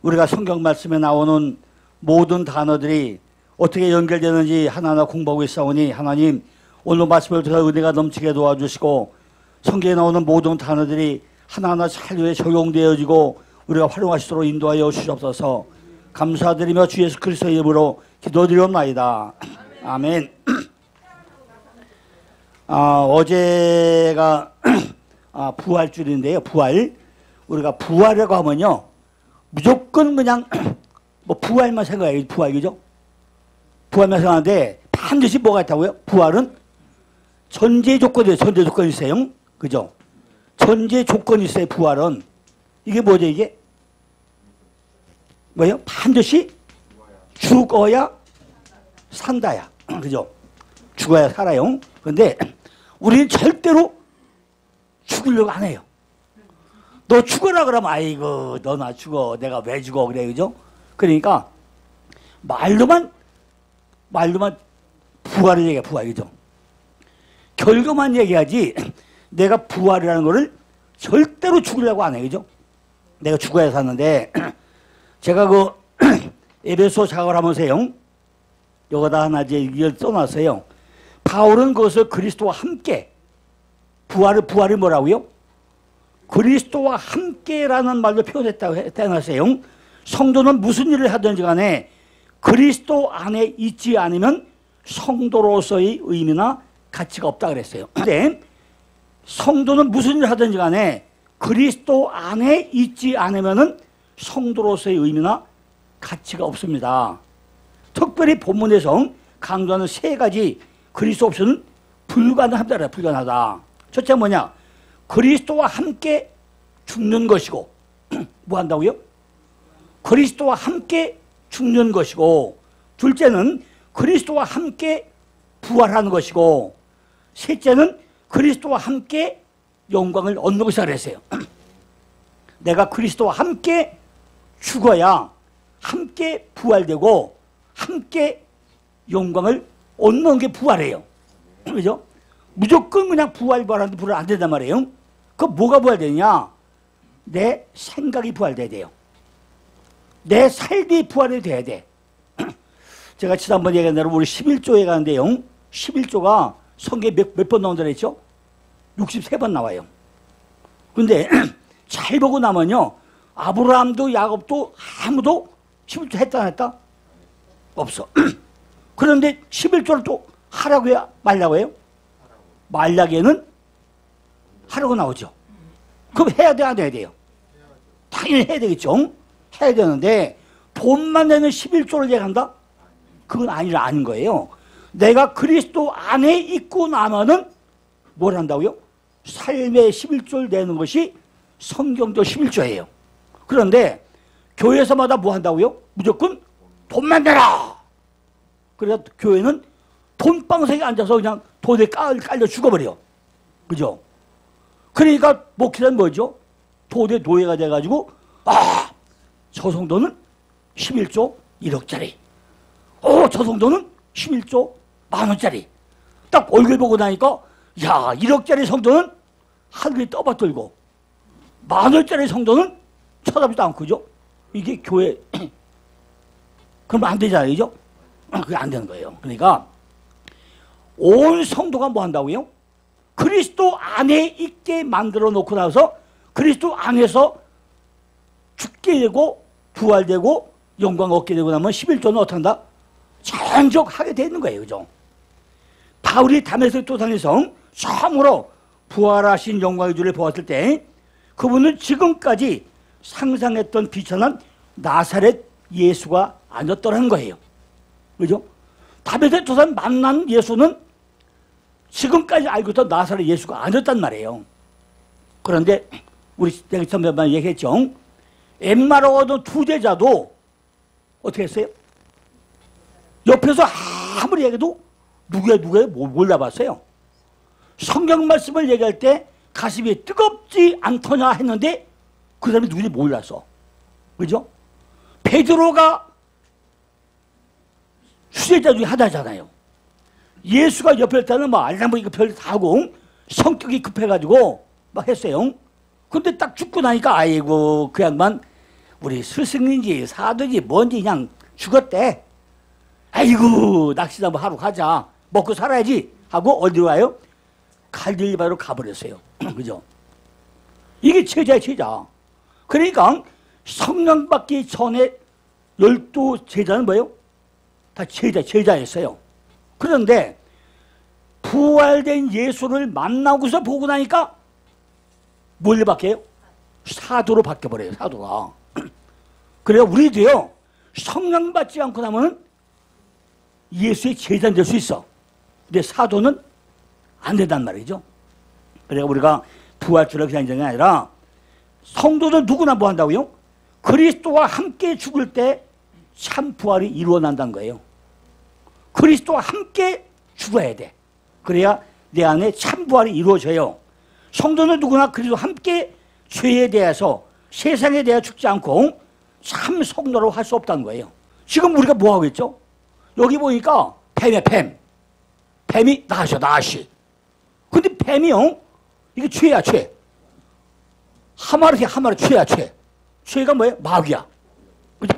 우리가 성경 말씀에 나오는 모든 단어들이 어떻게 연결되는지 하나하나 공부하고 있사오니 하나님 오늘 말씀을 통해 은혜가 넘치게 도와주시고 성경에 나오는 모든 단어들이 하나하나 잘 적용되어지고 우리가 활용하시도록 인도하여 주시옵소서. 감사드리며 주 예수 그리스도의 이름으로 기도드리옵나이다. 아멘. 어제가 부활주일인데요. 부활. 우리가 부활이라고 하면요 무조건 그냥 뭐 부활만 생각해요. 부활, 그죠? 부활만 생각하는데 반드시 뭐가 있다고요? 부활은 전제 조건이에요. 전제 조건이 있어요. 그죠? 전제 조건이 있어요. 부활은. 이게 뭐죠, 이게? 뭐예요? 반드시 죽어야 산다야. 그죠? 죽어야 살아요. 그런데 우리는 절대로 죽으려고 안 해요. 너 죽어라 그러면 아이고 너 나 죽어. 내가 왜 죽어 그래. 그죠? 그러니까 말로만 부활을 얘기해. 부활. 그죠? 결과만 얘기하지 내가 부활이라는 거를 절대로 죽으려고 안 해. 그죠? 내가 죽어야 사는데 제가 그 에베소 작업을 하면서요 여기다 하나 이제 이걸 써놨어요. 바울은 그것을 그리스도와 함께 부활이 뭐라고요? 그리스도와 함께라는 말로 표현했다고 해놨어요. 성도는 무슨 일을 하든지 간에 그리스도 안에 있지 않으면 성도로서의 의미나 가치가 없다 그랬어요. 근데 성도는 무슨 일을 하든지 간에 그리스도 안에 있지 않으면 성도로서의 의미나 가치가 없습니다. 특별히 본문에서 강조하는 세 가지 그리스도 없이는 불가능하다. 불가능하다. 첫째 뭐냐? 그리스도와 함께 죽는 것이고 뭐 한다고요? 그리스도와 함께 죽는 것이고 둘째는 그리스도와 함께 부활하는 것이고 셋째는 그리스도와 함께 영광을 얻는 것이라 그랬어요. 내가 그리스도와 함께 죽어야 함께 부활되고 함께 영광을 얻는 게 부활이에요. 그죠? 무조건 그냥 부활하는데 부활 안 된단 말이에요. 그 뭐가 부활되냐? 내 생각이 부활돼야 돼요. 내 삶이 부활이 돼야 돼. 제가 지난번에 얘기한 대로 우리 11조에 가는데요. 11조가 성경에 몇 번 나온다고 했죠? 63번 나와요. 근데 잘 보고 나면요. 아브라함도 야곱도 아무도 11조 했다 안 했다? 없어. 그런데 11조를 또 하라고 해야 말라고 해요? 말라기에는 하라고 나오죠. 그럼 해야 돼, 안 해야 돼요? 당연히 해야 되겠죠. 해야 되는데 돈만 내면 11조를 얘기한다? 그건 아닌 거예요. 내가 그리스도 안에 있고 나면은 뭘 한다고요? 삶의 11조를 내는 것이 성경적 11조예요. 그런데 교회에서마다 뭐 한다고요? 무조건 돈만 내라. 그래서 교회는 돈방석에 앉아서 그냥 돈에 깔려 죽어버려. 그죠? 그러니까 목회자는 뭐죠? 돈의 노예가 돼가지고 저 성도는 11조 1억짜리. 저 성도는 11조 10,000원짜리. 딱 얼굴 보고 나니까 야 1억짜리 성도는 하늘에 떠받들고 10,000원짜리 성도는 쳐다보지도 않고. 그죠? 이게 교회 그럼 안 되잖아요. 그죠? 그게 안 되는 거예요. 그러니까 온 성도가 뭐 한다고요? 그리스도 안에 있게 만들어 놓고 나서 그리스도 안에서 죽게 되고 부활되고 영광 얻게 되고 나면 11조는 어떻게 한다? 자연적 하게 되는 거예요. 그죠? 바울이 다메섹 도상에서 처음으로 부활하신 영광의 주를 보았을 때 그분은 지금까지 상상했던 비천한 나사렛 예수가 아니었더라는 거예요. 그죠? 다메섹 도상 만난 예수는 지금까지 알고 있던 나사렛 예수가 아니었단 말이에요. 그런데 우리 내가 전에 얘기했죠. 엠마라고 하던 두 제자도 어떻게 했어요? 옆에서 아무리 얘기해도 누구야 몰라봤어요. 성경 말씀을 얘기할 때 가슴이 뜨겁지 않더냐 했는데 그 사람이 누군지 몰랐어. 그죠? 베드로가 수제자 중에 하나잖아요. 예수가 옆에 있다는 뭐 알랑보니까 별일 다 하고 성격이 급해가지고 막 했어요. 근데 딱 죽고 나니까 아이고 그 양반 우리 스승인지 사도지 뭔지 그냥 죽었대. 아이고 낚시나 뭐 하러 가자. 먹고 살아야지 하고 어디로 가요? 갈릴리바로 가버렸어요. 그죠? 이게 제자야 제자. 그러니까 성령 받기 전에 12 제자는 뭐예요? 다 제자였어요. 그런데 부활된 예수를 만나고서 보고 나니까 뭘로 바뀌어요? 사도로 바뀌어버려요. 사도가. 그래요 우리도요 성령 받지 않고 나면 예수의 제자는 될 수 있어. 근데 사도는 안 된단 말이죠. 그래서 우리가 부활주를 기다리는 게 아니라 성도는 누구나 뭐 한다고요? 그리스도와 함께 죽을 때 참 부활이 이루어난다는 거예요. 그리스도와 함께 죽어야 돼. 그래야 내 안에 참 부활이 이루어져요. 성도는 누구나 그리스도와 함께 죄에 대해서 세상에 대해 죽지 않고 참 성도로 할 수 없다는 거예요. 지금 우리가 뭐 하고 있죠? 여기 보니까 뱀이야 뱀. 뱀이 나시. 근데 뱀이요 이게 죄야 죄. 하마르 죄야 죄. 죄가 뭐예요? 마귀야. 그죠?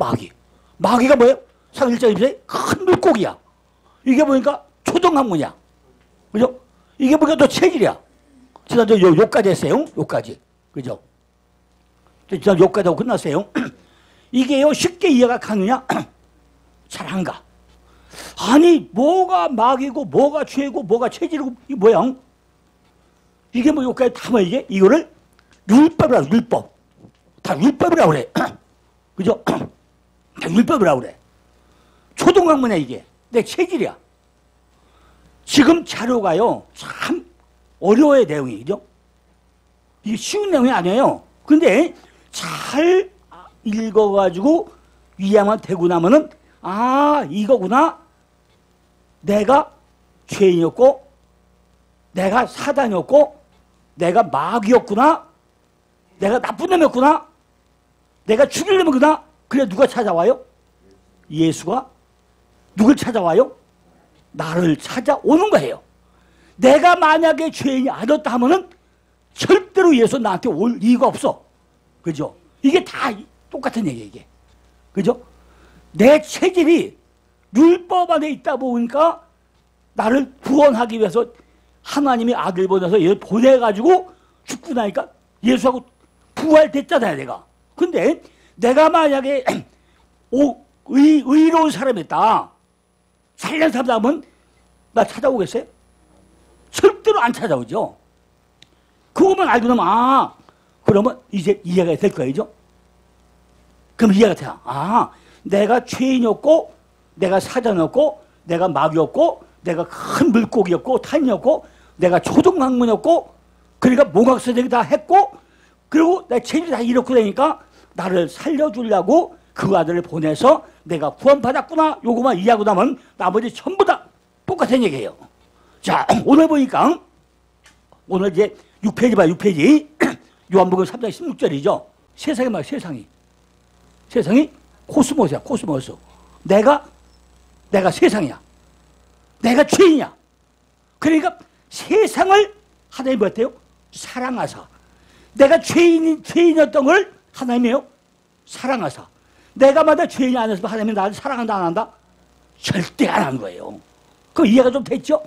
마귀가 뭐예요? 상일자입세 큰 물고기야. 이게 보니까 초등학문이야. 그죠? 이게 보니까 또 체질이야. 지난주 요까지 했어요. 요까지. 그죠? 지난주 요까지 하고 끝났어요. 이게요 쉽게 이해가 가느냐? 잘 안 가. 아니 뭐가 마귀고 뭐가 죄고 뭐가 체질이고 이게 뭐야? 이게 뭐 요까지 다 뭐 이게? 이거를 율법이라고 율법. 다 율법이라고 그래. 그죠? 다 율법이라고 그래. 초등학문이야 이게. 내 체질이야. 지금 자료가요 참 어려워요 내용이. 그죠? 이게 쉬운 내용이 아니에요. 근데 잘 읽어가지고 이해만 되고 나면은 아 이거구나. 내가 죄인이었고 내가 사단이었고 내가 마귀였구나. 내가 나쁜 놈이었구나. 내가 죽일 놈이구나. 그래 누가 찾아와요? 예수가 누굴 찾아와요? 나를 찾아오는 거예요. 내가 만약에 죄인이 아니었다 하면은 절대로 예수 나한테 올 이유가 없어. 그죠? 이게 다 똑같은 얘기예요 이게. 그죠? 내 체질이 율법 안에 있다 보니까 나를 구원하기 위해서 하나님이 아들 보내서 얘를 보내가지고 죽고 나니까 예수하고 부활됐잖아요 내가. 근데 내가 만약에 의로운 사람이었다. 살려는 사람 하면 나 찾아오겠어요? 절대로 안 찾아오죠. 그것만 알고 나면 아 그러면 이제 이해가 될 거예요. 그럼 이해가 돼요. 아 내가 죄인이었고 내가 사자였고 내가 마귀였고 내가 큰 물고기였고 탄이었고 내가 초등학문이었고 그러니까 몽학선생이 다 했고 그리고 내 체질이 다 이렇게 되니까 나를 살려주려고 그 아들을 보내서 내가 구원받았구나. 요거만 이해하고 나면 나머지 전부 다 똑같은 얘기예요. 자 오늘 보니까 오늘 이제 6페이지 봐요. 6페이지 요한복음 3장 16절이죠. 세상이 말이야 세상이 코스모스야 코스모스. 내가 세상이야. 내가 죄인이야. 그러니까 세상을 하나님이 뭐 했대요? 사랑하사. 내가 죄인이었던 걸 하나님이요 사랑하사. 내가 마다 죄인이 아니었으면 하나님이 나를 사랑한다 안 한다? 절대 안 한 거예요. 그 이해가 좀 됐죠?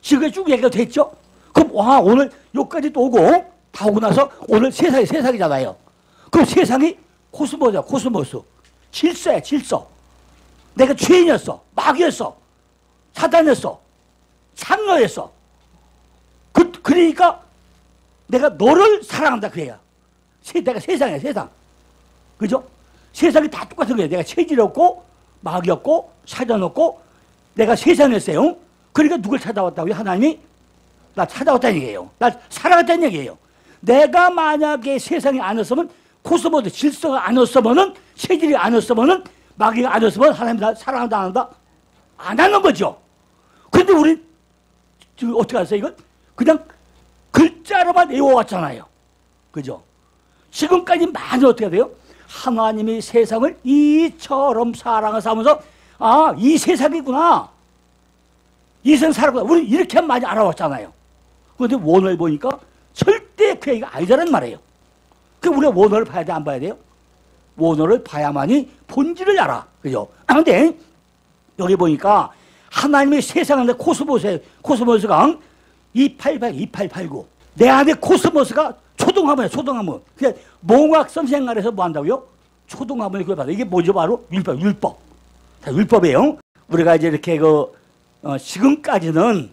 지금 쭉 얘기가 됐죠? 그럼 와 오늘 여기까지 또 오고 다 오고 나서 오늘 세상이잖아요. 그럼 세상이 코스모스야 코스모스. 질서야 질서. 내가 죄인이었어. 마귀였어. 사단이었어. 창녀였어. 그러니까 내가 너를 사랑한다 그래야. 내가 세상이야 세상. 그죠? 세상이 다 똑같은 거예요. 내가 체질이었고 마귀였고 사단이었고 내가 세상이었어요. 그러니까 누굴 찾아왔다고요? 하나님이 나 찾아왔다는 얘기예요. 나 사랑했다는 얘기예요. 내가 만약에 세상이 아니었으면 코스모스 질서가 아니었으면은 체질이 아니었으면은 마귀가 아니었으면 하나님 나 사랑한다 안 한다? 안 하는 거죠. 근데 우리 지금 어떻게 하세요? 이건 그냥 글자로만 외워왔잖아요. 그죠? 지금까지 많이 어떻게 돼요? 하나님이 세상을 이처럼 사랑을 하면서 아, 이 세상이구나. 이 세상 살았구나. 우리 이렇게 많이 알아왔잖아요. 그런데 원어를 보니까 절대 그 얘기가 아니라는 말이에요. 그 우리가 원어를 봐야 돼, 안 봐야 돼요? 원어를 봐야만이 본질을 알아. 그죠? 그런데 여기 보니까 하나님의 세상의 코스모스의 코스모스가 2889. 내 안에 코스모스가 초동화문이야, 초동화문. 그냥 몽학선 생활에서 뭐 한다고요? 초동화문을 그걸 받아. 이게 뭐죠? 바로 율법. 자, 율법이에요. 우리가 이제 이렇게 지금까지는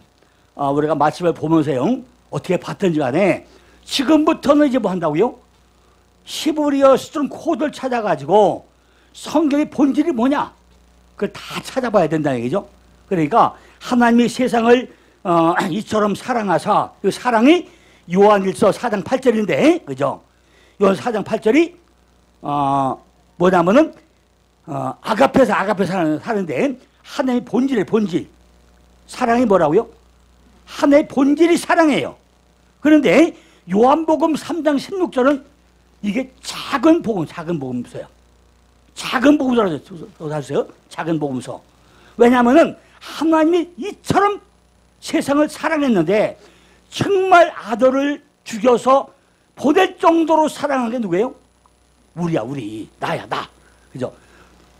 우리가 말씀을 보면서요, 어떻게 봤든지 간에 지금부터는 이제 뭐 한다고요? 히브리어 스톤 코드를 찾아가지고 성경의 본질이 뭐냐? 그걸 다 찾아봐야 된다는 얘기죠. 그러니까 하나님이 세상을 이처럼 사랑하사, 그 사랑이 요한일서 4장 8절인데, 그죠? 요한 4장 8절이 뭐냐면은 아가페서 사는데 하나님의 본질의 본질. 사랑이 뭐라고요? 하나님의 본질이 사랑이에요. 그런데 요한복음 3장 16절은 이게 작은 복음서예요. 작은 복음서라고 하세요. 작은 복음서. 왜냐하면은 하나님이 이처럼 세상을 사랑했는데 정말 아들을 죽여서 보낼 정도로 사랑한 게 누구예요? 우리야, 우리. 나야, 나. 그죠?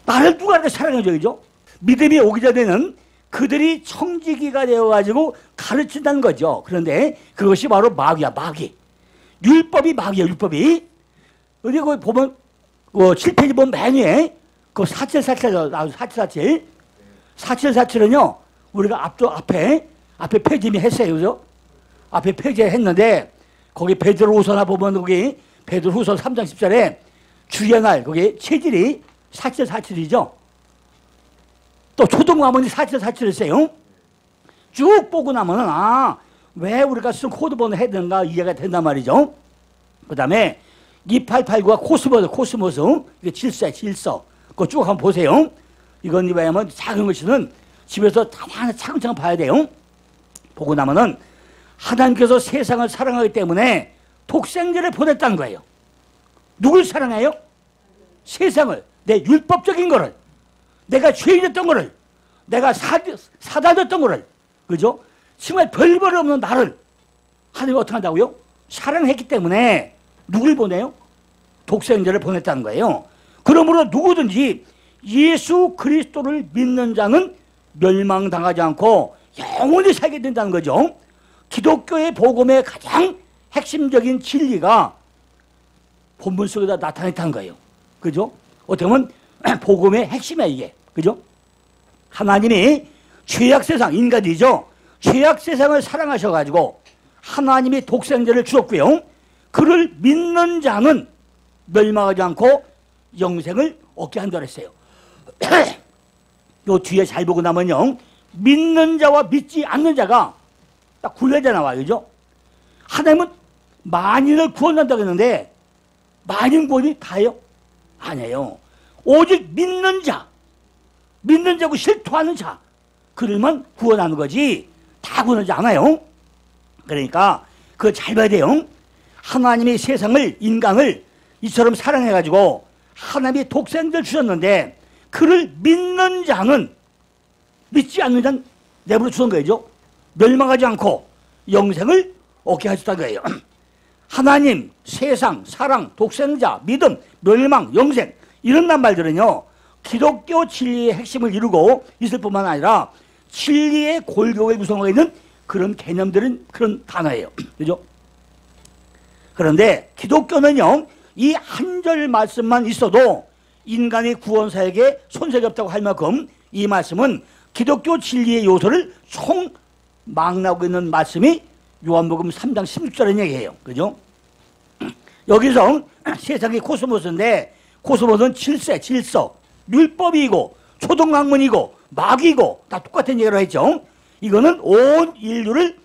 나를 누가 이렇게 사랑해줘, 그죠? 믿음이 오기 전에는 그들이 청지기가 되어가지고 가르친다는 거죠. 그런데 그것이 바로 마귀야, 마귀. 율법이 마귀야, 율법이. 어디 거기 보면, 7페이지 보면 맨 위에, 4747, 4747. 4747은요, 우리가 앞에 페이지 이미 했어요, 그죠? 앞에 페이지에 했는데, 거기 베드로후서나 보면 거기 베드로후서 3장 10절에 주의 날, 거기 체질이 4747이죠? 또 초동화문이 4747을 했어요. 쭉 보고 나면은, 왜 우리가 쓴 코드번호 해야 되는가 이해가 된단 말이죠. 그 다음에 2889가 코스모스. 이게 질서. 그거 쭉 한번 보세요. 이건 왜냐면 작은 것이는 집에서 하나 차근차근 봐야 돼요. 보고 나면은 하나님께서 세상을 사랑하기 때문에 독생자를 보냈다는 거예요. 누굴 사랑해요? 세상을. 내 율법적인 거를. 내가 죄인이었던 거를. 내가 사단이었던 거를. 그죠? 정말 별벌 없는 나를 하나님이 어떻게 한다고요? 사랑했기 때문에 누굴 보내요? 독생자를 보냈다는 거예요. 그러므로 누구든지 예수 그리스도를 믿는 자는 멸망당하지 않고 영원히 살게 된다는 거죠. 기독교의 복음의 가장 핵심적인 진리가 본문 속에다 나타냈다는 거예요. 그죠? 어떻게 보면 복음의 핵심이야, 이게. 그죠? 하나님이 죄악 세상, 인간이죠. 죄악 세상을 사랑하셔가지고 하나님이 독생자를 주었고요. 그를 믿는 자는 멸망하지 않고 영생을 얻게 한다 그랬어요. 요 뒤에 잘 보고 나면요, 믿는 자와 믿지 않는 자가 딱 구별돼 나와요. 그죠? 하나님은 만인을 구원한다고 했는데 만인 구원이 다예요? 아니에요. 오직 믿는 자고 실토하는 자, 그들만 구원하는 거지 다 구원하지 않아요. 그러니까 그거 잘 봐야 돼요. 하나님이 세상을, 인간을 이처럼 사랑해가지고 하나님이 독생자를 주셨는데 그를 믿는 자는, 믿지 않는 자는 내버려 주는 거죠. 멸망하지 않고 영생을 얻게 하셨다는 거예요. 하나님, 세상, 사랑, 독생자, 믿음, 멸망, 영생, 이런 말들은요, 기독교 진리의 핵심을 이루고 있을 뿐만 아니라 진리의 골격을 구성하고 있는 그런 개념들은 그런 단어예요. 그죠? 그런데 기독교는요, 이 한 절 말씀만 있어도 인간의 구원사에게 손색이 없다고 할 만큼 이 말씀은 기독교 진리의 요소를 총 망라하고 있는 말씀이 요한복음 3장 16절의 얘기예요. 그죠? 여기서 세상의 코스모스인데 코스모스는 질서, 율법이고 초동학문이고 마귀고 다 똑같은 얘기를 했죠. 이거는 온 인류를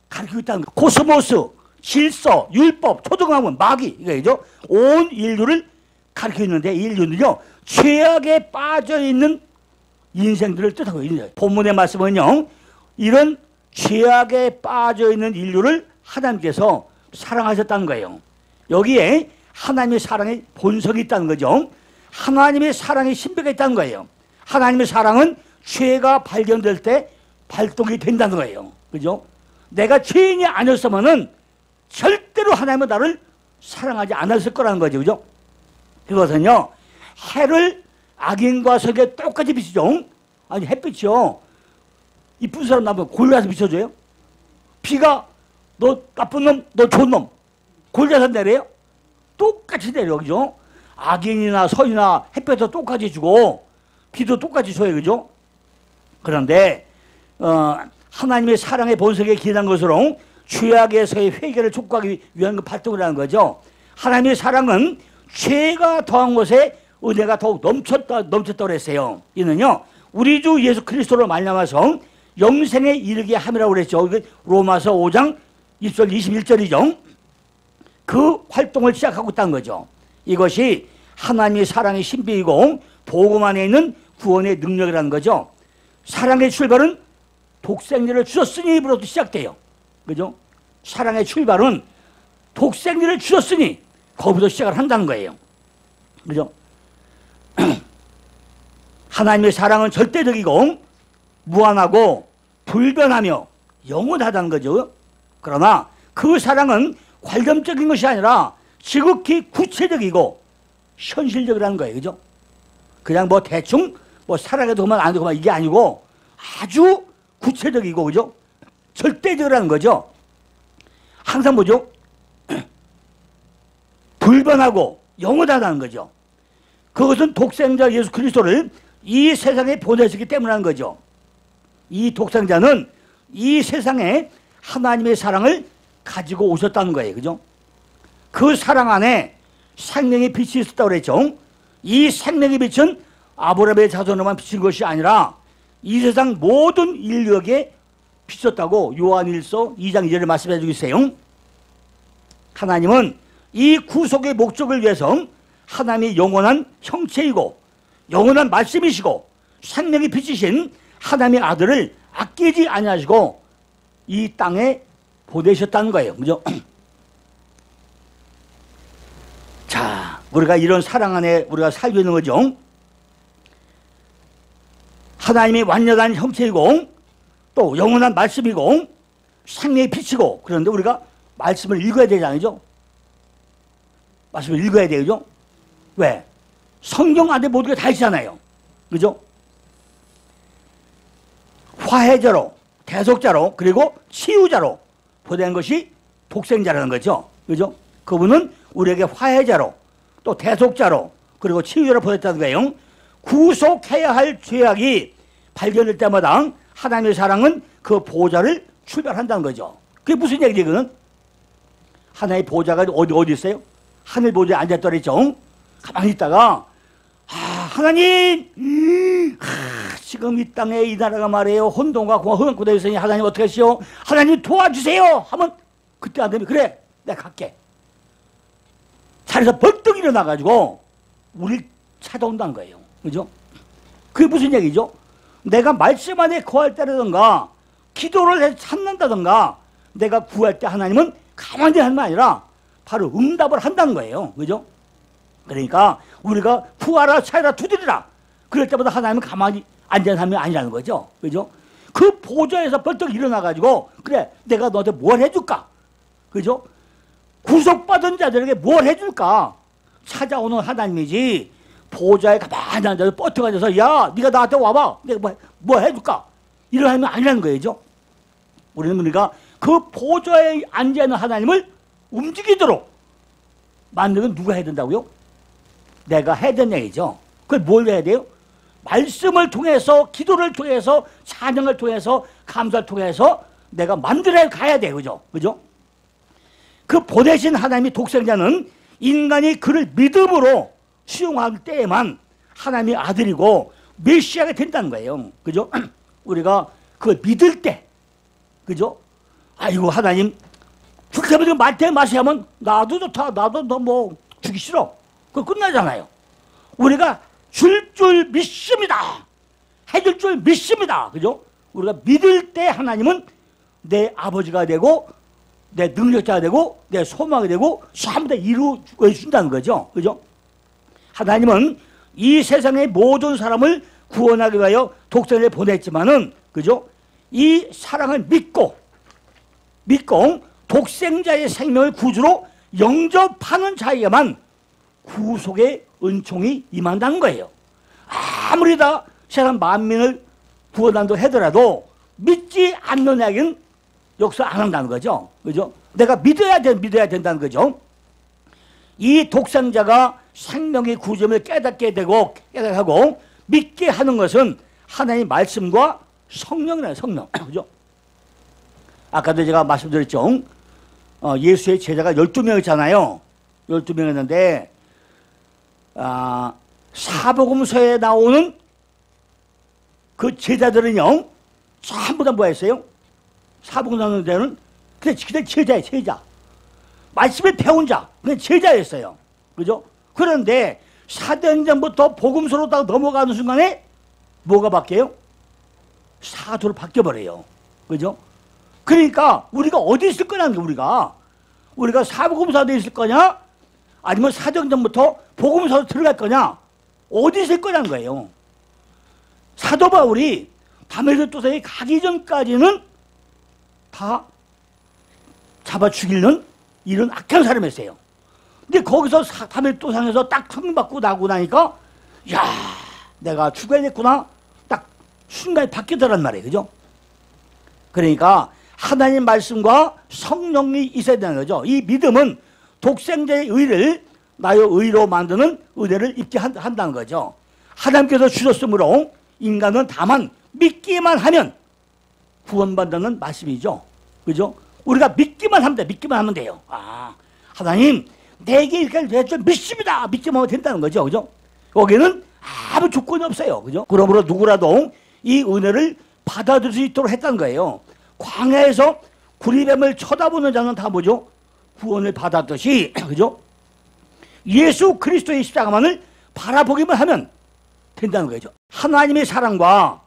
가르치고 있다는 거예요. 코스모스, 질서, 율법, 초동학문, 마귀, 이거죠. 온 인류를 가르치고 있는데 이 인류는요, 죄악에 빠져있는 인생들을 뜻하고 있는 거예요. 본문의 말씀은요, 이런 죄악에 빠져있는 인류를 하나님께서 사랑하셨다는 거예요. 여기에 하나님의 사랑의 본성이 있다는 거죠. 하나님의 사랑의 신비가 있다는 거예요. 하나님의 사랑은 죄가 발견될 때 발동이 된다는 거예요. 그죠? 내가 죄인이 아니었으면은 절대로 하나님은 나를 사랑하지 않았을 거라는 거죠. 그죠? 그것은요, 해를 악인과 선에 똑같이 비추죠. 아니 햇빛이요. 이쁜 사람 나보고 골라서 비춰줘요? 비가 너 나쁜 놈, 너 좋은 놈 골라서 내려요? 똑같이 내려, 그죠? 악인이나 선이나 햇볕도 똑같이 주고 비도 똑같이 줘요, 그죠? 그런데 하나님의 사랑의 본성에 기인한 것으로 죄악에서의 회개를 촉구하기 위한 그 발동을 하는 거죠. 하나님의 사랑은 죄가 더한 곳에 은혜가 더욱 넘쳤다고 그랬어요. 이는요, 우리 주 예수 그리스도로 말미암아서 영생에 이르게 함이라고 그랬죠. 로마서 5장 20절 21절이죠. 그 활동을 시작하고 있다는 거죠. 이것이 하나님의 사랑의 신비이고 복음 안에 있는 구원의 능력이라는 거죠. 사랑의 출발은 독생자를 주셨으니부터 시작돼요. 그죠? 사랑의 출발은 독생자를 주셨으니 거기서 시작을 한다는 거예요. 그죠? 하나님의 사랑은 절대적이고 무한하고 불변하며 영원하다는 거죠. 그러나 그 사랑은 관념적인 것이 아니라 지극히 구체적이고 현실적이라는 거예요. 그죠? 그냥 뭐 대충 뭐 사랑해도 그만 안 되고 그만 이게 아니고 아주 구체적이고, 그죠? 절대적이라는 거죠. 항상 뭐죠? 불변하고 영원하다는 거죠. 그것은 독생자 예수 그리스도를 이 세상에 보내셨기 때문에 하는 거죠. 이 독생자는 이 세상에 하나님의 사랑을 가지고 오셨다는 거예요. 그죠? 그 사랑 안에 생명의 빛이 있었다고 그랬죠. 이 생명의 빛은 아브라함의 자손으로만 비친 것이 아니라 이 세상 모든 인류에게 비쳤다고 요한일서 2장 2절에 말씀해 주고 있어요. 하나님은 이 구속의 목적을 위해서 하나님의 영원한 형체이고 영원한 말씀이시고 생명의 빛이신 하나님의 아들을 아끼지 아니하시고 이 땅에 보내셨다는 거예요. 그죠? 자, 우리가 이런 사랑 안에 우리가 살고 있는 거죠. 하나님의 완전한 형체이고 또 영원한 말씀이고 생명의 빛이고, 그런데 우리가 말씀을 읽어야 되잖아요. 말씀을 읽어야 되죠. 왜? 성경 안에 모든 게 다 있잖아요. 그죠? 화해자로, 대속자로, 그리고 치유자로 보낸 것이 독생자라는 거죠. 그죠? 그분은 우리에게 화해자로, 또 대속자로, 그리고 치유자로 보냈다는 거예요. 구속해야 할 죄악이 발견될 때마다 하나님의 사랑은 그 보좌를 출발한다는 거죠. 그게 무슨 얘기지, 그는? 하나님의 보좌가 어디 있어요? 하늘 보좌에 앉았다 그랬죠. 가만히 있다가 하나님, 지금 이 땅에 이 나라가 말이에요, 혼돈과 흥황고 되어 있으니 하나님 어떻게 하시오? 하나님 도와주세요 하면 그때 안 되면 그래, 내가 갈게. 자리에서 벌떡 일어나가지고 우리를 찾아온다는 거예요. 그죠? 그게 무슨 얘기죠? 내가 말씀 안에 거할 때라든가 기도를 해서 찾는다든가 내가 구할 때 하나님은 가만히 하는 게 아니라 바로 응답을 한다는 거예요. 그죠? 그러니까 우리가 구하라 차이라 두드리라 그럴 때마다 하나님은 가만히 앉은 사람이 아니라는 거죠. 그죠? 그 보좌에서 벌떡 일어나가지고 그래, 내가 너한테 뭘 해줄까? 그죠? 구속받은 자들에게 뭘 해줄까? 찾아오는 하나님이지 보좌에 가만히 앉아서 뻗어 앉아서 야, 네가 나한테 와봐, 내가 뭐 해줄까? 이런 하나님이 아니라는 거죠. 우리가 그 보좌에 앉아있는 하나님을 움직이도록 만드는 건 누가 해야 된다고요? 내가 해야 되는 얘기죠. 그걸 뭘 해야 돼요? 말씀을 통해서, 기도를 통해서, 찬양을 통해서, 감사를 통해서 내가 만들어 가야 돼요. 그죠? 그죠? 그 보내신 하나님의 독생자는 인간이 그를 믿음으로 수용할 때에만 하나님의 아들이고 메시아가 된다는 거예요. 그죠? 우리가 그걸 믿을 때, 그죠? 아이고, 하나님, 그렇게 말대 마시하면 나도 좋다, 나도 너 뭐 주기 싫어. 그거 끝나잖아요. 우리가 줄 믿습니다. 해줄 줄 믿습니다. 그죠? 우리가 믿을 때 하나님은 내 아버지가 되고 내 능력자가 되고 내 소망이 되고 전부 다 이루어 준다는 거죠. 그죠? 하나님은 이 세상의 모든 사람을 구원하기 위하여 독생자를 보냈지만은, 그죠? 이 사랑을 믿고 독생자의 생명을 구주로 영접하는 자에게만 구속의 은총이 임한다는 거예요. 아무리 다 세상 만민을 구원한다고 하더라도 믿지 않는 자에게는 역사 안 한다는 거죠. 그죠? 내가 믿어야 된다는 거죠. 이 독생자가 생명의 구점을 깨닫게 되고 깨닫고 믿게 하는 것은 하나님의 말씀과 성령이라는 성령. 그죠? 아까도 제가 말씀드렸죠. 예수의 제자가 12명이잖아요. 12명이었는데 사복음서에 나오는 그 제자들은요 전부 다 뭐였어요? 사복음 나오는 데는 그냥 제자예요. 제자. 말씀을 배운 자, 그냥 제자였어요. 그죠? 그런데 사도행전부터 복음서로 딱 넘어가는 순간에 뭐가 바뀌어요? 사도로 바뀌어버려요. 그죠? 그러니까 우리가 어디 있을 거냐는 게 우리가 사복음서에 있을 거냐? 아니면 사도행전부터 복음서로 들어갈 거냐? 어디 있을 거냐는 거예요. 사도 바울이 다메섹 도상에 가기 전까지는 다 잡아 죽이는 이런 악한 사람이었어요. 근데 거기서 다메섹 도상에서 딱 성받고 나고 나니까 야, 내가 죽어야겠구나. 딱 순간에 바뀌더란 말이에요. 그죠? 그러니까 하나님 말씀과 성령이 있어야 되는 거죠. 이 믿음은 독생자의 의를 나의 의로 만드는 은혜를 입게 한다는 거죠. 하나님께서 주셨으므로 인간은 다만 믿기만 하면 구원받는 말씀이죠. 그죠? 우리가 믿기만 하면 돼. 믿기만 하면 돼요. 하나님 내게 이렇게 될줄 믿습니다. 믿기만 하면 된다는 거죠. 그죠? 여기는 아무 조건이 없어요. 그죠? 그러므로 누구라도 이 은혜를 받아들일 수 있도록 했다는 거예요. 광야에서 구리뱀을 쳐다보는 자는 다 뭐죠? 구원을 받았듯이 그죠? 예수 그리스도의 십자가만을 바라보기만 하면 된다는 거죠. 하나님의 사랑과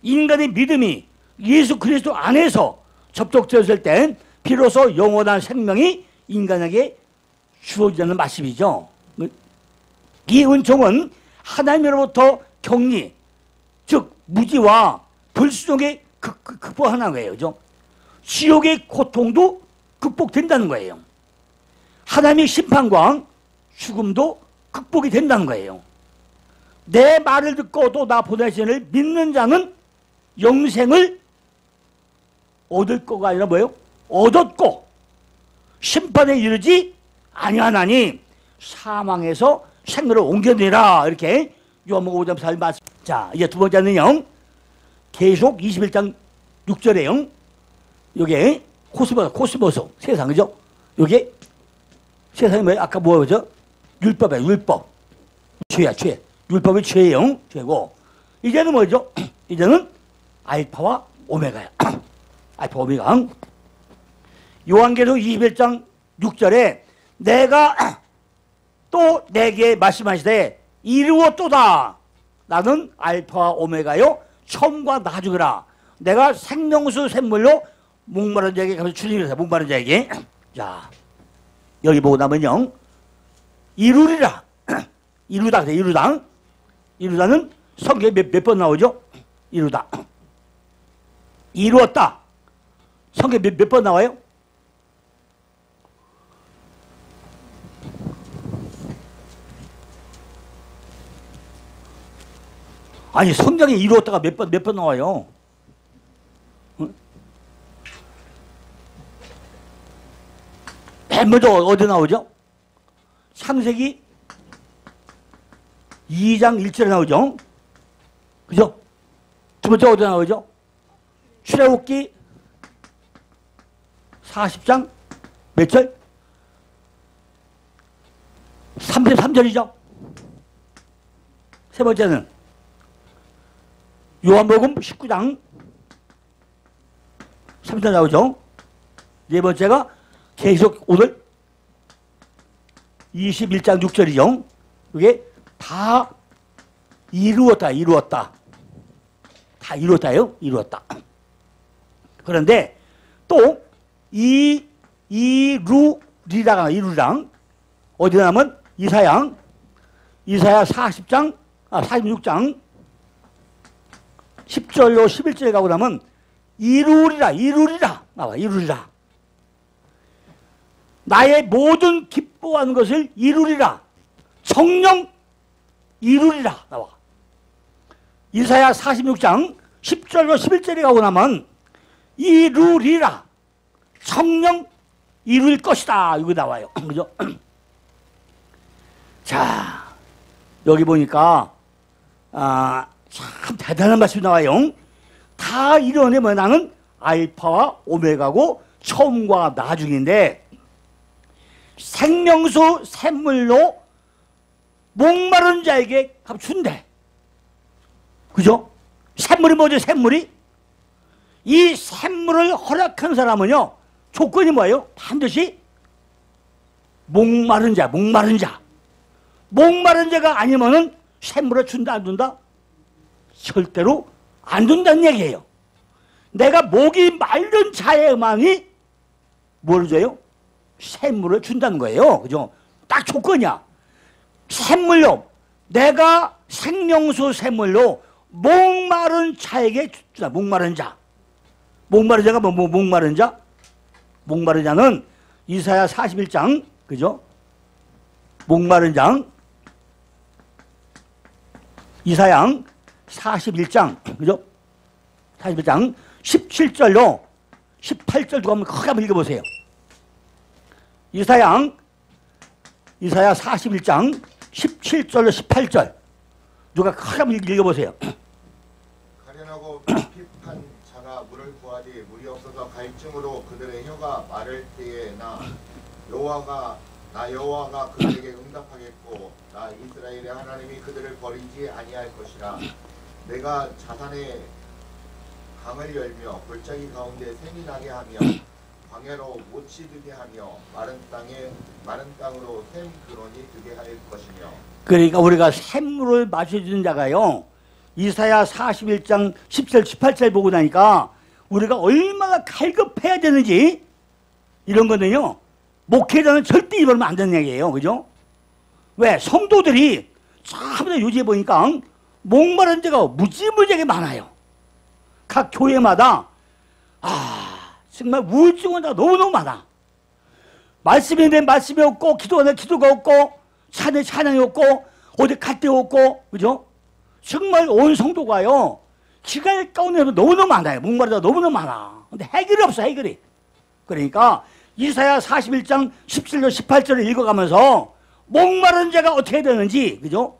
인간의 믿음이 예수 그리스도 안에서 접촉되었을 때 비로소 영원한 생명이 인간에게 주어지는 말씀이죠. 이 은총은 하나님으로부터 격리, 즉 무지와 불수 속에 극복하는 거예요. 그죠? 지옥의 고통도 극복된다는 거예요. 하나님의 심판과 죽음도 극복이 된다는 거예요. 내 말을 듣고 또 나 보내신 이를 믿는 자는 영생을 얻을 거가 아니라 뭐예요? 얻었고 심판에 이르지 아니하나니 사망에서 생명을 옮겨내라. 이렇게 요한복음 5장 4절 말씀. 자, 이제 두 번째는요. 계속 21장 6절에요. 요게 코스모스 세상 그죠? 요게 세상이 뭐예요? 아까 뭐죠? 율법이에요. 율법. 죄야 죄. 율법이 죄예요. 죄고 이제는 뭐죠? 이제는 알파와 오메가야. 알파 오메가. 요한계시록 21장 6절에 내가 또 내게 말씀하시되 이루었도다. 나는 알파와 오메가요 처음과 나중이라. 내가 생명수 샘물로 목마른 자에게 가서 주님이라서 목마른 자에게. 자, 여기 보고 나면요 이루리라. 이루다 그래. 이루다는 성경에 몇 번 나오죠? 이루다. 이루었다. 성경에 몇 번 나와요? 아니 성경에 이루었다가 몇 번 나와요? 응? 맨 먼저 어디 나오죠? 창세기 2장 1절에 나오죠? 그죠? 두 번째 어디 나오죠? 출애굽기 40장 몇 절? 33절이죠? 세 번째는 요한복음 19장 3절 나오죠? 네 번째가 계속 오늘 21장 6절이죠? 이게 다 이루었다. 다 이루었다요? 이루었다. 그런데 또 이루리랑 어디 나면 이사야 46장 10절로 11절에 가고 나면 이루리라 나와. 이루리라. 나의 모든 기뻐하는 것을 이루리라. 정령 이루리라 나와. 이사야 46장 10절로 11절에 가고 나면 이루리라, 정령 이룰 것이다 이거 나와요. 그죠? 자, 여기 보니까 참 대단한 말씀이 나와요. 다 이론의 뭐야? 나는 알파와 오메가고 처음과 나중인데 생명수 샘물로 목마른 자에게 준대. 그죠? 샘물이 뭐죠? 샘물이? 이 샘물을 허락한 사람은요, 조건이 뭐예요? 반드시 목마른 자, 목마른 자. 목마른 자가 아니면은 샘물을 준다, 안 준다? 절대로 안 준다는 얘기예요. 내가 목이 마른 자에만이 뭘 줘요? 샘물을 준다는 거예요. 그죠? 딱 조건이야. 샘물로, 내가 생명수 샘물로 목마른 자에게 주다. 목마른 자. 목마른 자가 뭐 목마른 자? 목마른 자는 이사야 41장, 그죠? 목마른 장, 이사야 41장, 그죠? 41장 17절로 18절 두고 크게 한번 읽어보세요. 이사야 41장 17절로 18절 누가 크게 한번 읽어보세요. 가련하고 핍한 자가 물을 구하되 물이 없어서 갈증으로 그들의 혀가 마를 때에 나 여호와가 그들에게 응답하겠고 나 이스라엘의 하나님이 그들을 버리지 아니할 것이라. 내가 자산의 강을 열며 골짜기 가운데 샘이 나게 하며 광야로 못이 되게 하며 마른 땅으로 샘 근원이 되게 할 것이며. 그러니까 우리가 샘물을 마셔주는 자가요, 이사야 41장 17, 18절 보고 나니까 우리가 얼마나 갈급해야 되는지, 이런 거는요 목회자는 절대 이러면 안 되는 얘기예요. 그죠? 왜? 성도들이 참 요즘에 보니까 목마른 데가 무지무지하게 많아요. 각 교회마다 정말 우울증은 너무너무 많아. 말씀에 대한 말씀이 없고, 기도하는 기도가 없고, 찬양이 없고, 어디 갈 데 없고, 그죠? 정말 온 성도가요 기갈 가운데 너무너무 많아요. 목마르다 너무너무 많아. 근데 해결이 없어, 해결이. 그러니까 이사야 41장 17절 18절을 읽어가면서 목마른 자가 어떻게 해야 되는지, 그죠?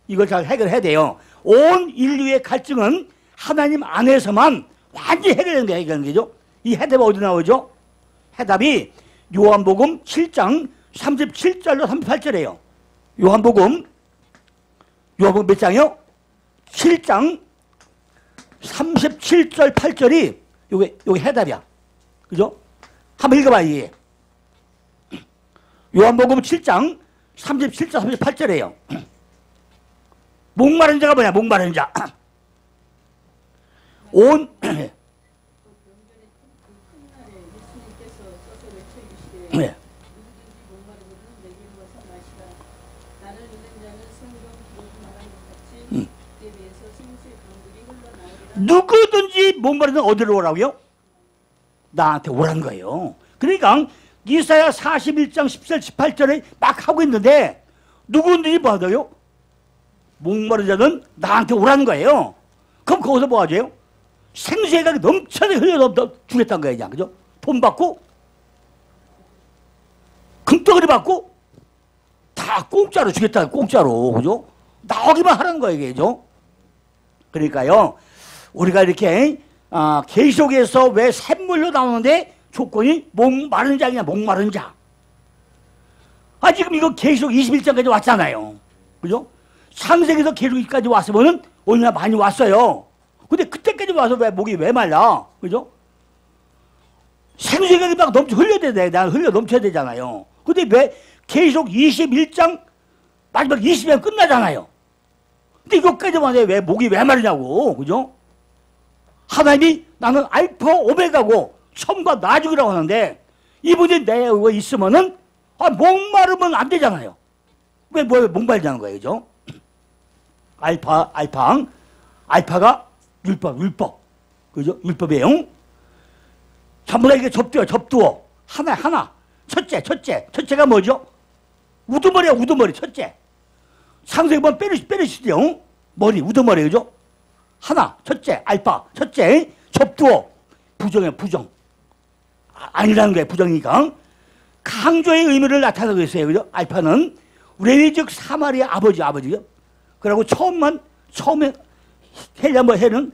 이걸 잘 해결해야 돼요. 온 인류의 갈증은 하나님 안에서만 완전히 해결되는 게 해결되는 거죠. 이 해답이 어디 나오죠? 해답이 요한복음 7장 37절로 38절이에요. 요한복음 몇 장이요? 7장 37절 8절이 요게 해답이야. 그죠? 한번 읽어봐, 이게. 요한복음 7장 37절 38절이에요. 목마른 자가 뭐냐? 목마른 자. 온 네. 누구든지 목마른 자는 어디로 오라고요? 나한테 오란 거예요. 그러니까 이사야 41장 10절 18절에 막 하고 있는데 누구든지 뭐 하더요? 목마른 자는 나한테 오라는 거예요. 그럼 거기서 뭐 하죠? 생수가 넘쳐서 흘려 주겠다는 거예요. 그냥. 그죠? 돈 받고 금덩어리 받고 다 공짜로 주겠다. 공짜로. 그죠? 나오기만 하는 거예요. 그죠? 그러니까요 우리가 이렇게 계시록에서 왜 샘물로 나오는데 조건이 목마른 자냐, 목마른 자. 지금 이거 계시록 21장까지 왔잖아요. 그죠? 창세기에서 계시록까지 왔으면은 얼마나 많이 왔어요. 근데 그때까지 와서 왜 목이 왜 말라? 그죠? 생수가 막 흘려야 돼. 난 흘려 넘쳐야 되잖아요. 근데 왜 계시록 21장 마지막 20장 끝나잖아요. 근데 이것까지 와서 왜 목이 왜 마르냐고. 그죠? 하나님이 나는 알파 오메가고 처음과 나중이라고 하는데 이분이 내에 있으면은 목마르면 안 되잖아요. 왜 목마르자는 거예요. 그죠? 알파가 율법. 그죠? 율법이에요. 전부 다 이게 접두어. 하나. 첫째가 뭐죠? 우두머리야, 우두머리, 첫째. 창세기 보면 빼르시죠. 머리, 우두머리, 그죠? 하나, 첫째, 알파, 첫째, 접두어, 부정이에요, 부정. 아니라는 거예요, 부정이니까. 강조의 의미를 나타내고 있어요, 그죠? 알파는 레위 즉 사마리아 아버지요. 그리고 처음에 헬라 해는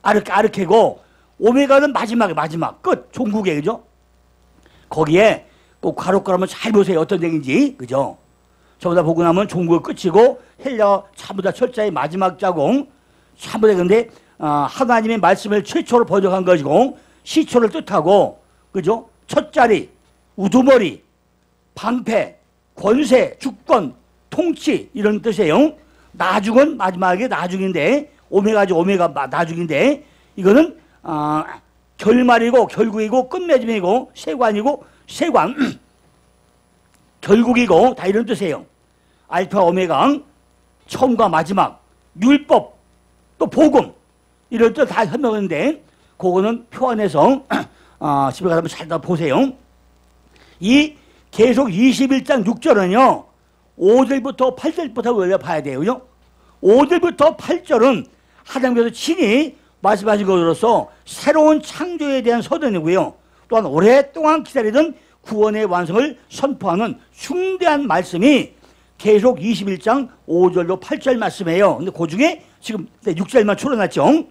아르케고, 오메가는 마지막 끝, 종국에, 그죠? 거기에 꼭 가로가로면 잘 보세요, 어떤 얘기인지, 그죠? 저보다 보고 나면 종국의 끝이고, 헬라 전부 다 철자의 마지막 자공, 전부 다 근데, 하나님의 말씀을 최초로 번역한 것이고, 시초를 뜻하고, 그죠? 첫자리, 우두머리, 방패, 권세, 주권, 통치, 이런 뜻이에요. 나중은 마지막에 나중인데, 오메가죠, 오메가 나중인데, 이거는, 결말이고, 결국이고, 끝맺음이고, 세관, 결국이고, 다 이런 뜻이에요. 알파, 오메가, 처음과 마지막, 율법, 또 복음, 이런 뜻 다 설명하는데, 그거는 표 안에서, 집에 가서 잘 보세요. 이 계속 21장 6절은요, 5절부터 8절부터 원래 봐야 돼요. 그죠? 5절부터 8절은 하나님께서 친히 말씀하신 것으로서 새로운 창조에 대한 서론이고요. 또한 오랫동안 기다리던 구원의 완성을 선포하는 중대한 말씀이 계속 21장 5절로 8절 말씀이에요. 근데 그 중에 지금 6절만 추려놨죠.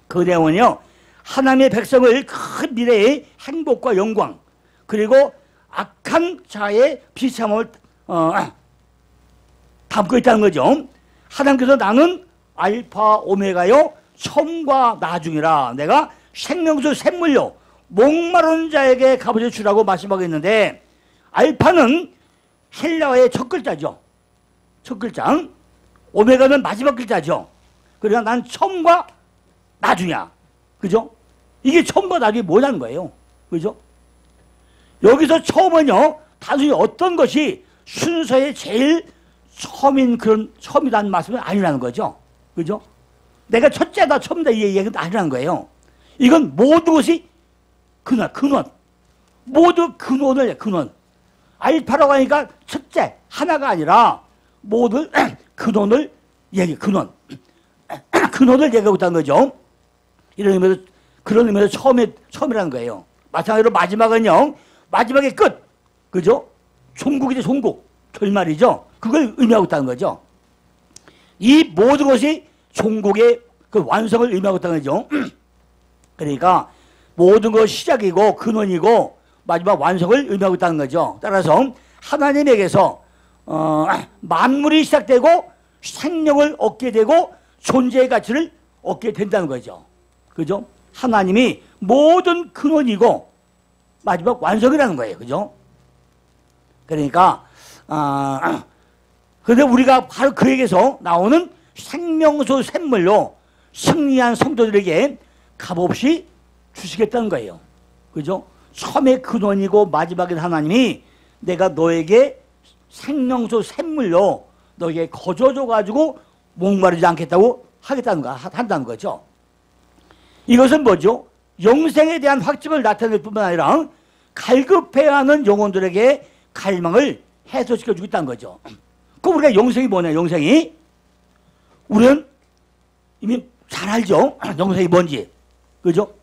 그 내용은요, 하나님의 백성을 큰 미래의 행복과 영광, 그리고 악한 자의 비참함을 담고 있다는 거죠. 하나님께서 나는 알파 오메가요, 처음과 나중이라, 내가 생명수 샘물로 목마른 자에게 값을 주라고 말씀하고 있는데, 알파는 헬라어의 첫 글자죠. 첫 글자. 오메가는 마지막 글자죠. 그러니까 난 처음과 나중이야. 그죠? 이게 처음과 나중이 뭐라는 거예요. 그죠? 여기서 처음은요, 단순히 어떤 것이 순서의 제일 처음이라는 말씀은 아니라는 거죠. 그죠? 내가 첫째다, 처음이다, 이 얘기는 아니라는 거예요. 이건 모든 것이 근원. 모두 근원을, 근원. 알파라고 하니까 첫째, 하나가 아니라 모든 근원을 근원을 얘기하고 있다는 거죠. 이런 의미에서, 그런 의미에서 처음이라는 거예요. 마찬가지로 마지막은요, 마지막의 끝. 그죠? 종국이죠, 종국. 결말이죠. 그걸 의미하고 있다는 거죠. 이 모든 것이 종국의 그 완성을 의미하고 있다는 거죠. 그러니까 모든 것이 시작이고 근원이고 마지막 완성을 의미하고 있다는 거죠. 따라서 하나님에게서 만물이 시작되고 생명을 얻게 되고 존재의 가치를 얻게 된다는 거죠. 그죠? 하나님이 모든 근원이고 마지막 완성이라는 거예요. 그죠? 그러니까 그런데 우리가 바로 그에게서 나오는 생명수 샘물로 승리한 성도들에게 값없이 주시겠다는 거예요. 그죠? 처음에 근원이고 마지막에 하나님이 내가 너에게 생명수 샘물로 너에게 거저줘가지고 목마르지 않겠다고 한다는 거죠. 이것은 뭐죠? 영생에 대한 확증을 나타낼 뿐만 아니라 갈급해야 하는 영혼들에게 갈망을 해소시켜주고 있다는 거죠. 그럼 우리가 영생이 뭐냐, 영생이? 우리는 이미 잘 알죠? 영생이 뭔지. 그죠?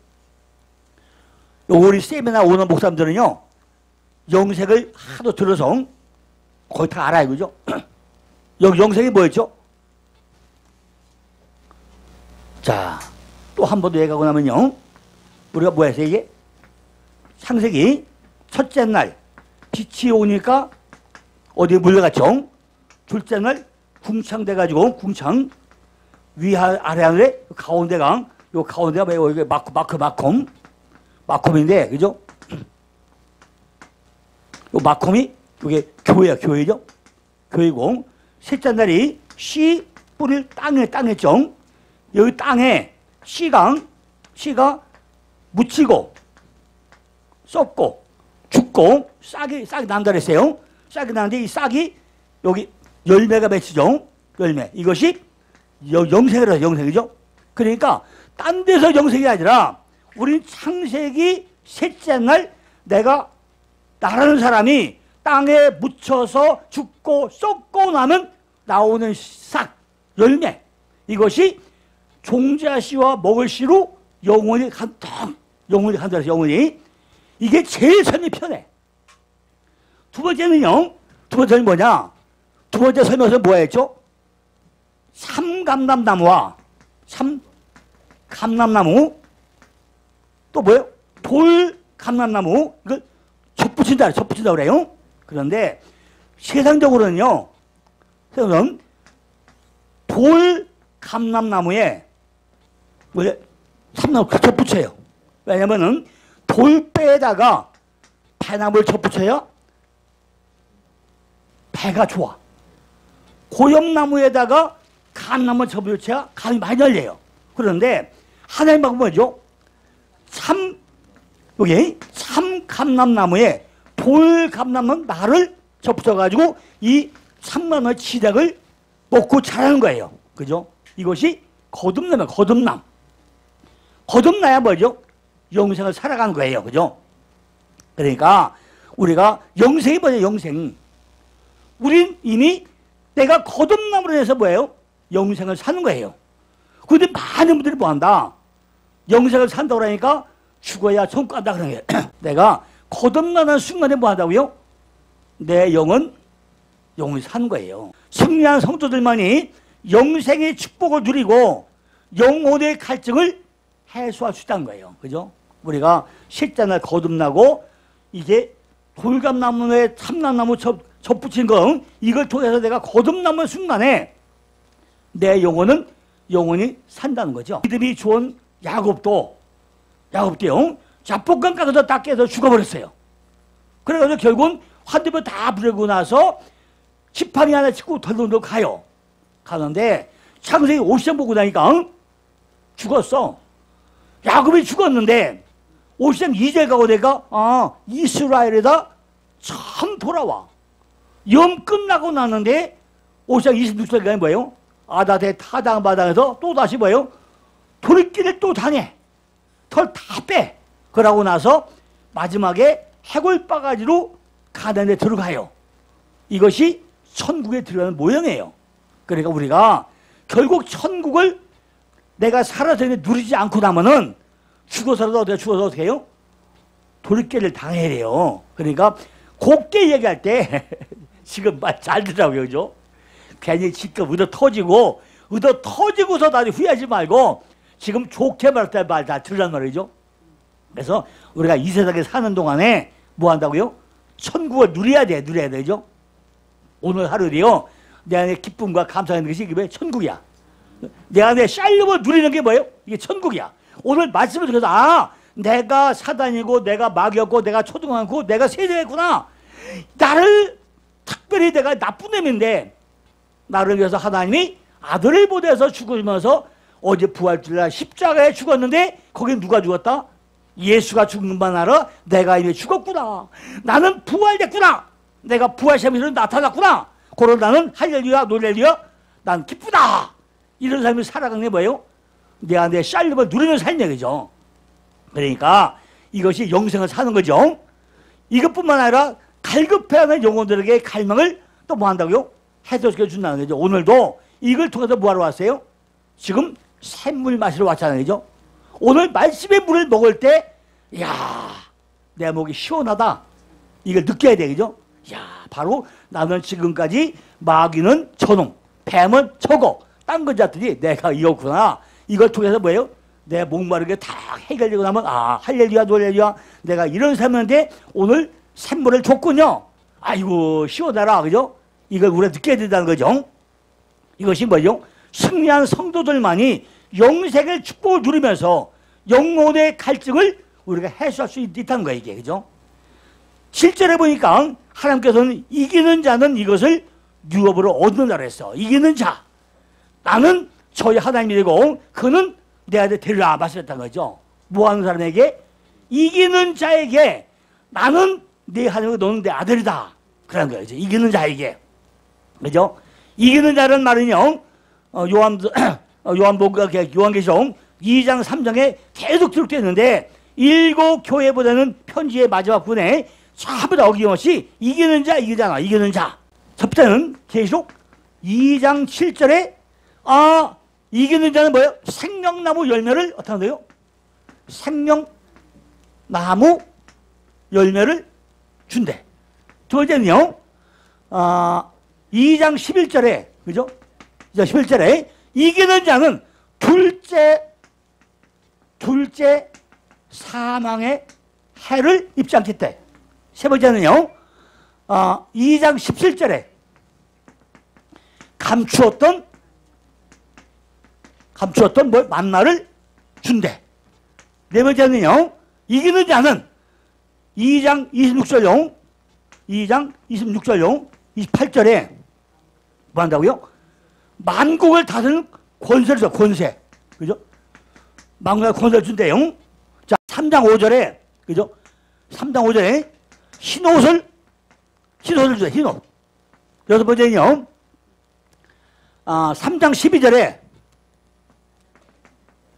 우리 세미나 오는 목사님들은요, 영생을 하도 들어서 거의 다 알아요. 그죠? 영생이 뭐였죠? 자, 또 한 번 더 얘기하고 나면요, 우리가 뭐 했어요, 이게? 창세기 첫째 날 빛이 오니까 어디에 물려갔죠? 둘째 날 궁창돼가지고, 궁창 위아래 하늘에 가운데가, 요 가운데가 뭐 이게 마콤인데, 그죠? 요 마콤이 이게 교회죠? 교회고, 셋째 날이 씨 뿌릴 땅했죠? 여기 땅에 씨가 묻히고 썩고 죽고 싹이 난다 그랬어요. 싹이 나는데 이 싹이 여기 열매가 맺히죠. 열매. 이것이 영생이라서 영생이죠. 그러니까 딴 데서 영생이 아니라 우린 창세기 셋째 날 나라는 사람이 땅에 묻혀서 죽고 썩고 나면 나오는 싹 열매, 이것이 종자 씨와 먹을 씨로 영원히 간다. 영원히 간다. 영원히. 이게 제일 설명이 편해. 두 번째는요. 두 번째는 뭐냐? 두 번째 설명에서 뭐 했죠? 참감람나무와 참감람나무, 또 뭐예요? 돌감람나무, 이걸 접붙인다 그래요. 그런데 세상적으로는요, 세상은 돌감람나무에 원래 참나무 접붙여요. 왜냐면은 돌배에다가 배나무를 접붙여야 배가 좋아. 고염나무에다가 감나무를 접붙여야 감이 많이 열려요. 그런데 하나님 방법은 뭐죠? 여기 참감람나무에 돌감람나무 나를 접붙여가지고 이 참나무의 지략을 먹고 자라는 거예요. 그죠? 이것이 거듭나면 거듭남. 거듭나야 뭐죠? 영생을 살아가는 거예요. 그죠? 그러니까 우리가 영생이 뭐냐? 영생. 우린 이미 내가 거듭남으로 해서 뭐예요? 영생을 사는 거예요. 그런데 많은 분들이 뭐한다? 영생을 산다고 하니까 죽어야 천국 간다 그러는 거예요. 내가 거듭나는 순간에 뭐 한다고요? 내 영은 영원히 사는 거예요. 승리한 성도들만이 영생의 축복을 누리고 영혼의 갈증을 해소할 수 있다는 거예요. 그죠? 우리가 실제나 거듭나고 이제 돌감나무에 참나무 접붙인 거, 이걸 통해서 내가 거듭나는 순간에 내 영혼은 영원히 산다는 거죠. 믿음이 좋은 야곱도요, 자폭감 가서 다 깨서 죽어버렸어요. 그래가지고 결국은 환대표 다 부르고 나서 지팡이 하나 짚고 덜덜덜 가요. 가는데 창세기 50장 보고 나니까 죽었어. 야곱이 죽었는데 50장 2절 가고 내가 이스라엘에다 참 돌아와. 염 끝나고 나는데 50장 26절까지 뭐예요? 아다대 타당바당에서 또 다시 뭐예요? 돌길을 또 당해. 털 다 빼. 그러고 나서 마지막에 해골 바가지로 가나안에 들어가요. 이것이 천국에 들어가는 모형이에요. 그러니까 우리가 결국 천국을 내가 살아서 누리지 않고 나면은 죽어서라도 어떻게 해요? 돌길을 당해야 돼요. 그러니까 곱게 얘기할 때 지금 말 잘 들으라고요. 그죠? 괜히 지금 얻어 터지고서 나중에 후회하지 말고 지금 좋게 말할 때 말 다 들으란 말이죠. 그래서 우리가 이 세상에 사는 동안에 뭐 한다고요? 천국을 누려야 되죠. 오늘 하루도요, 내 안에 기쁨과 감사하는 것이 이게 천국이야. 내 안에 샬롬을 누리는 게 뭐예요? 이게 천국이야. 오늘 말씀을 들어서 내가 사단이고 내가 마귀였고 내가 초등학교 내가 세대였구나. 나를 특별히 내가 나쁜 놈인데 나를 위해서 하나님이 아들을 보내서 죽으면서 어제 부활주일날 십자가에 죽었는데 거기 누가 죽었다? 예수가 죽는 것만 알아? 내가 이미 죽었구나. 나는 부활됐구나. 내가 부활시험에서 나타났구나. 그러고 나는 할렐루야 노렐루야 난 기쁘다. 이런 삶을 살아가는 게 뭐예요? 내 안에 샬롬을 누리는 삶이죠. 그죠? 그러니까 이것이 영생을 사는 거죠. 이것뿐만 아니라 갈급해하는 영혼들에게 갈망을 또 뭐 한다고요? 해소시켜 준다는 거죠. 오늘도 이걸 통해서 뭐 하러 왔어요? 지금 샘물 마시러 왔잖아요. 그죠? 오늘 말씀의 물을 먹을 때, 야, 내 목이 시원하다. 이걸 느껴야 돼. 그죠? 야, 바로 나는 지금까지 마귀는 저놈, 뱀은 저거, 딴 거 잡더니 내가 이었구나. 이걸 통해서 뭐예요? 내 목마르게 다 해결되고 나면, 할렐루야, 노렐루야. 내가 이런 삶인데 오늘 샘물을 줬군요. 아이고, 시원하라. 그죠? 이걸 우리가 느껴야 된다는 거죠. 이것이 뭐죠? 승리한 성도들만이 영생의 축복을 누리면서 영혼의 갈증을 우리가 해소할 수 있다는 거예요, 이게. 그죠? 실제로 보니까 하나님께서는 이기는 자는 이것을 유업으로 얻는다고 했어. 이기는 자. 나는 저희 하나님이 되고 그는 내 아들 데리라 말씀했다는 거죠. 뭐 하는 사람에게? 이기는 자에게 나는 네 하나님이고 너는 내 아들이다. 그런 거예요. 이기는 자에게. 그죠? 이기는 자라는 말은요, 요한계시록 2장 3장에 계속 기록되어 있는데, 7 교회보다는 편지의 마지막 부분에 전부 다 어김없이 이기는 자, 이기잖아. 이기는 자. 첫 번째는 계시록 2장 7절에 이기는 자는 뭐예요? 생명나무 열매를 어떻게 한대요? 생명나무 열매를 준대. 두 번째는요, 2장 11절에, 그죠? 2장 11절에 이기는 자는 둘째 사망의 해를 입지 않겠대. 세 번째는요, 2장 17절에 감추었던 만나를 준대. 네 번째는요, 이기는 자는 2장 26절용 28절에 뭐 한다고요? 만국을 다스리는 권세를 줘. 권세. 그죠? 만국의 권세를 준대요. 자, 3장 5절에, 그죠? 3장 5절에 흰옷을 줘. 흰옷. 여섯 번째는요, 3장 12절에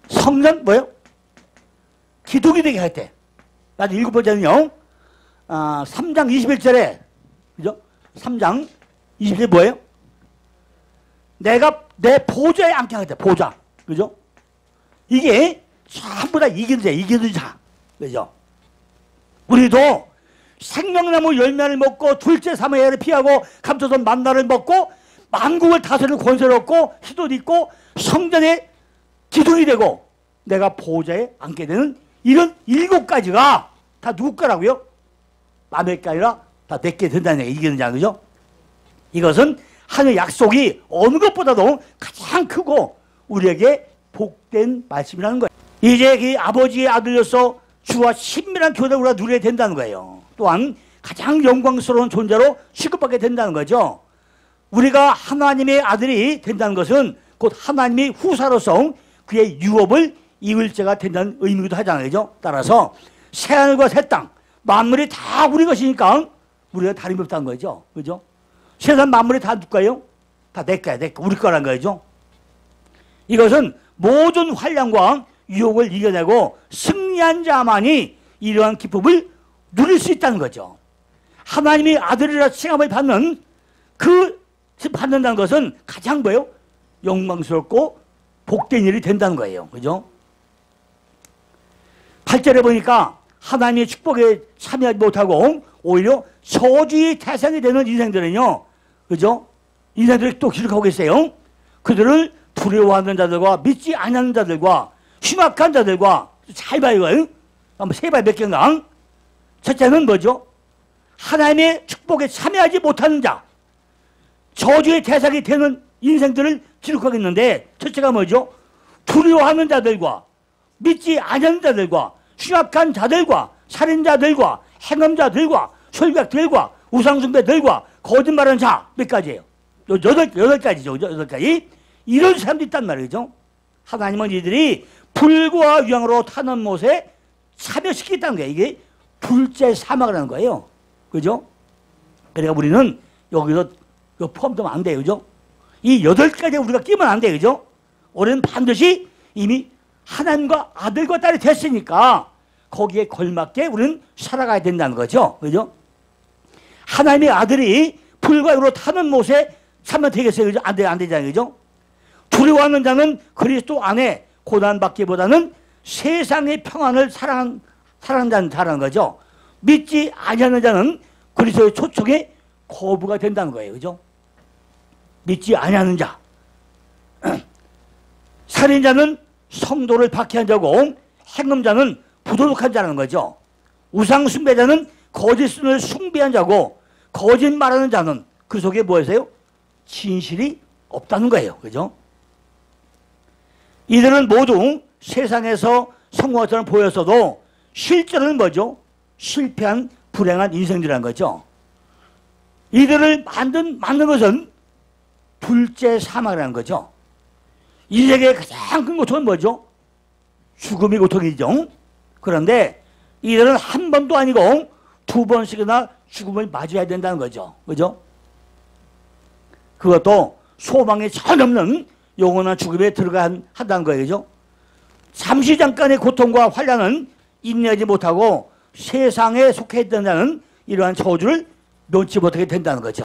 성전 뭐요? 기둥이 되게 할 때. 나도 일곱 번째는요, 3장 21절에, 그죠? 3장 21절에 뭐예요? 내가 내 보좌에 앉게 하겠다. 보좌. 그죠? 이게 전부 다 이기는 자. 그죠? 우리도 생명나무 열매를 먹고 둘째 사마해를 피하고 감춰선 만나를 먹고 만국을 다스릴 권세를 얻고 희도 있고 성전의 기둥이 되고 내가 보좌에 앉게 되는 이런 7가지가 다 누구 거라고요? 남의 게 아니라 다 내게 된다는 얘기. 이기는 자. 그죠? 이것은 하늘 약속이 어느 것보다도 가장 크고 우리에게 복된 말씀이라는 거예요. 이제 그 아버지의 아들로서 주와 친밀한 교제를 우리가 누려야 된다는 거예요. 또한 가장 영광스러운 존재로 취급받게 된다는 거죠. 우리가 하나님의 아들이 된다는 것은 곧 하나님의 후사로서 그의 유업을 이을 자가 된다는 의미기도 하잖아요. 그죠? 따라서 새하늘과 새 땅 만물이 다 우리 것이니까 우리가 다름이 없다는 거죠. 그죠? 세상 만물이 다 누구예요? 다 내 거야, 내 거. 우리 거란 거죠. 이것은 모든 환난과 유혹을 이겨내고 승리한 자만이 이러한 기쁨을 누릴 수 있다는 거죠. 하나님의 아들이라 칭함을 받는다는 것은 가장 뭐예요? 영광스럽고 복된 일이 된다는 거예요. 그죠? 8절에 보니까 하나님의 축복에 참여하지 못하고 오히려 저주의 대상이 되는 인생들은요, 그죠? 인생들이 또 기록하고 있어요. 그들을 두려워하는 자들과 믿지 않는 자들과 흉악한 자들과 잘 봐요. 한번 세봐요. 몇 개인가? 첫째는 뭐죠? 하나님의 축복에 참여하지 못하는 자, 저주의 대상이 되는 인생들을 기록하고 있는데 첫째가 뭐죠? 두려워하는 자들과 믿지 않는 자들과 흉악한 자들과 살인자들과 행음자들과 솔각들과 우상숭배들과 거짓말하는 자 몇 가지예요? 여덟 가지죠. 8가지. 이런 사람도 있단 말이죠. 하나님은 이들이 불과 유황으로 타는 못에 참여시키겠다는 거예요. 이게 둘째 사막을 하는 거예요. 그죠? 그러니까 우리는 여기서 포함되면 안 돼요. 그죠? 이 8가지 우리가 끼면 안 돼요. 그죠? 우리는 반드시 이미 하나님과 아들과 딸이 됐으니까 거기에 걸맞게 우리는 살아가야 된다는 거죠. 그죠? 하나님의 아들이 불과 유로 타는 못에 참여 되겠어요. 그죠? 안 되잖아요. 그죠? 두려워하는 자는 그리스도 안에 고난받기보다는 세상의 평안을 사랑하는 자라는 거죠. 믿지 아니하는 자는 그리스도의 초청에 거부가 된다는 거예요. 그죠? 믿지 아니하는 자. 살인자는 성도를 박해한 자고 행음자는 부도덕한 자라는 거죠. 우상숭배자는 거짓을 숭배한 자고 거짓말하는 자는 그 속에 무엇이에요? 진실이 없다는 거예요. 그죠? 이들은 모두 세상에서 성공처럼 보였어도 실제로는 뭐죠? 실패한 불행한 인생들이라는 거죠. 이들을 만든 것은 둘째 사망이라는 거죠. 인생의 가장 큰 고통은 뭐죠? 죽음이 고통이죠. 그런데 이들은 한 번도 아니고 2번씩이나 죽음을 맞이해야 된다는 거죠. 그죠? 그것도 소망이 전혀 없는 영원한 죽음에 들어가야 한다는 거예요. 그죠? 잠시 잠깐의 고통과 환난은 인내하지 못하고 세상에 속해 있던 자는 이러한 저주를 면치 못하게 된다는 거죠.